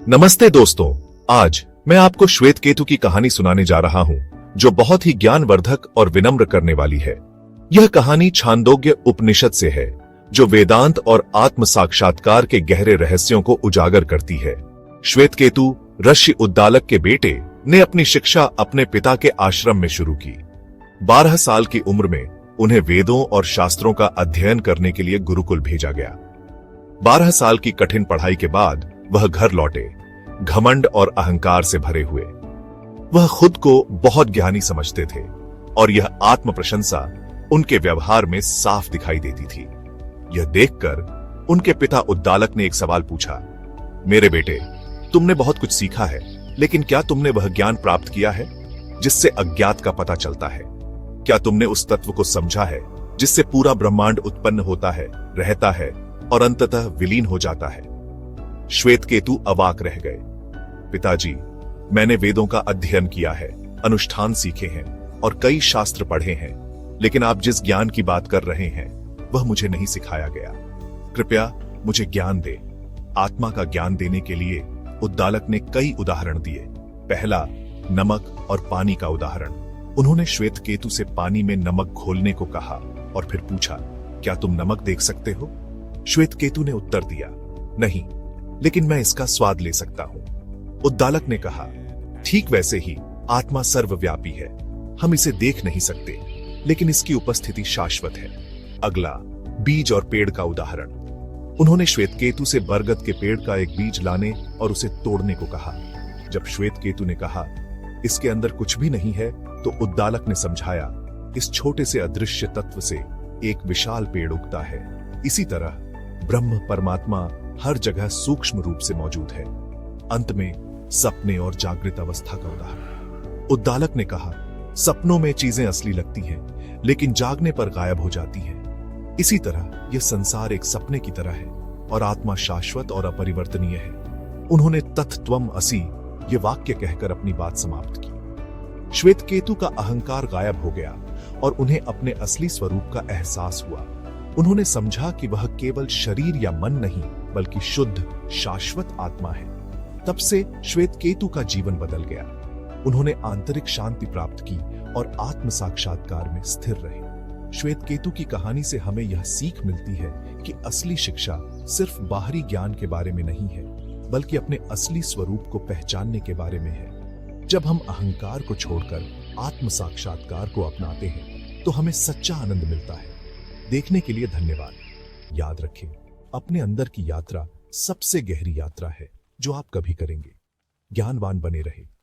नमस्ते दोस्तों, आज मैं आपको श्वेत केतु की कहानी सुनाने जा रहा हूं, जो बहुत ही ज्ञानवर्धक और विनम्र करने वाली है। यह कहानी छांदोग्य उपनिषद से है, जो वेदांत और आत्म साक्षात्कार के गहरे रहस्यों को उजागर करती है। श्वेत केतु ऋषि उद्दालक के बेटे ने अपनी शिक्षा अपने पिता के आश्रम में शुरू की। 12 साल की उम्र में उन्हें वेदों और शास्त्रों का अध्ययन करने के लिए गुरुकुल भेजा गया। 12 साल की कठिन पढ़ाई के बाद वह घर लौटे, घमंड और अहंकार से भरे हुए। वह खुद को बहुत ज्ञानी समझते थे और यह आत्म प्रशंसा उनके व्यवहार में साफ दिखाई देती थी। यह देखकर उनके पिता उद्दालक ने एक सवाल पूछा, मेरे बेटे, तुमने बहुत कुछ सीखा है, लेकिन क्या तुमने वह ज्ञान प्राप्त किया है जिससे अज्ञात का पता चलता है? क्या तुमने उस तत्व को समझा है जिससे पूरा ब्रह्मांड उत्पन्न होता है, रहता है और अंततः विलीन हो जाता है? श्वेत केतु अवाक रह गए। पिताजी, मैंने वेदों का अध्ययन किया है, अनुष्ठान सीखे हैं और कई शास्त्र पढ़े हैं, लेकिन आप जिस ज्ञान की बात कर रहे हैं वह मुझे नहीं सिखाया गया। कृपया मुझे ज्ञान दे। आत्मा का ज्ञान देने के लिए उद्दालक ने कई उदाहरण दिए। पहला, नमक और पानी का उदाहरण। उन्होंने श्वेत केतु से पानी में नमक घोलने को कहा और फिर पूछा, क्या तुम नमक देख सकते हो? श्वेत केतु ने उत्तर दिया, नहीं, लेकिन मैं इसका स्वाद ले सकता हूं। उद्दालक ने कहा, ठीक वैसे ही आत्मा सर्वव्यापी है। हम इसे देख नहीं सकते, लेकिन इसकी उपस्थिति शाश्वत है। अगला, बीज और पेड़ का उदाहरण। उन्होंने श्वेत केतु से बरगद के पेड़ का एक बीज लाने और उसे तोड़ने को कहा। जब श्वेत केतु ने कहा, इसके अंदर कुछ भी नहीं है, तो उद्दालक ने समझाया, इस छोटे से अदृश्य तत्व से एक विशाल पेड़ उगता है। इसी तरह ब्रह्म परमात्मा हर जगह सूक्ष्म रूप से मौजूद है। अंत में सपने और जागृत अवस्था का उदाहरण। उद्दालक ने कहा, सपनों में चीजें असली लगती हैं, लेकिन जागने पर गायब हो जाती हैं। इसी तरह यह संसार एक सपने की तरह है और आत्मा शाश्वत और अपरिवर्तनीय है। उन्होंने तत्त्वम असि ये वाक्य कहकर अपनी बात समाप्त की। श्वेत केतु का अहंकार गायब हो गया और उन्हें अपने असली स्वरूप का एहसास हुआ। उन्होंने समझा कि वह केवल शरीर या मन नहीं, बल्कि शुद्ध शाश्वत आत्मा है। तब से श्वेत केतु का जीवन बदल गया। उन्होंने आंतरिक शांति प्राप्त की और आत्म साक्षात्कार में स्थिर रहे। श्वेत केतु की कहानी से हमें यह सीख मिलती है कि असली शिक्षा सिर्फ बाहरी ज्ञान के बारे में नहीं है, बल्कि अपने असली स्वरूप को पहचानने के बारे में है। जब हम अहंकार को छोड़कर आत्म साक्षात्कार को अपनाते हैं, तो हमें सच्चा आनंद मिलता है। देखने के लिए धन्यवाद। याद रखें, अपने अंदर की यात्रा सबसे गहरी यात्रा है जो आप कभी करेंगे। ज्ञानवान बने रहे।